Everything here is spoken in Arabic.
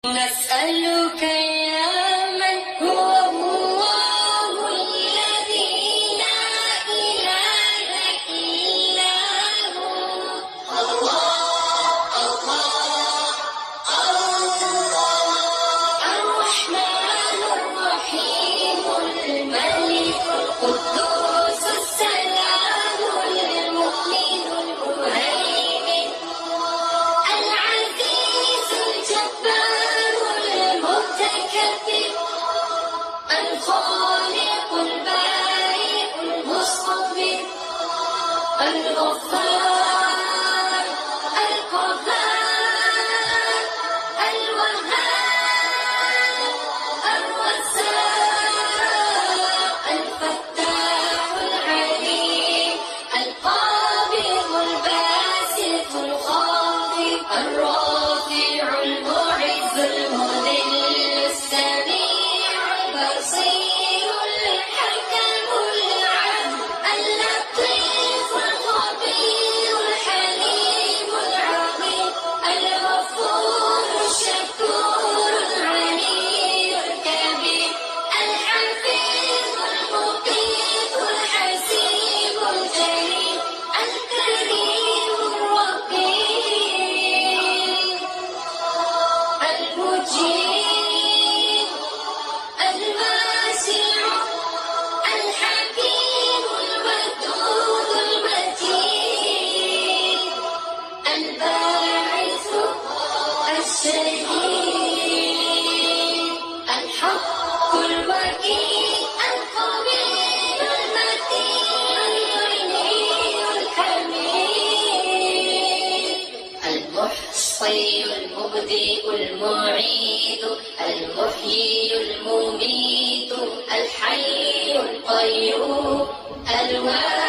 نسألك يا من هو الله الذي لا إله إلا هو الرحمن الرحيم الملك القدوس السلام المؤمن المهيمن العزيز الجبار المتكبر الخالق البارئ المصور الغفار القهار الوهاب الرزاق الفتاح العليم القابض الباسط الخافض الرافع المعز المذل السميع البصير الحكم العدل اللطيف الخبير الحليم العظيم الغفور الشكور الغني الكبير الحفيظ المقيت الحسيب الجليل الكريم الرقيب المجيب الواسع الحكيم الودود المتين الباعث الشهيد الحق الوكيل الخبير المتين الغني الحميد المحصي المبدئ المعيد المحيي المميت الحي القيوم الواحد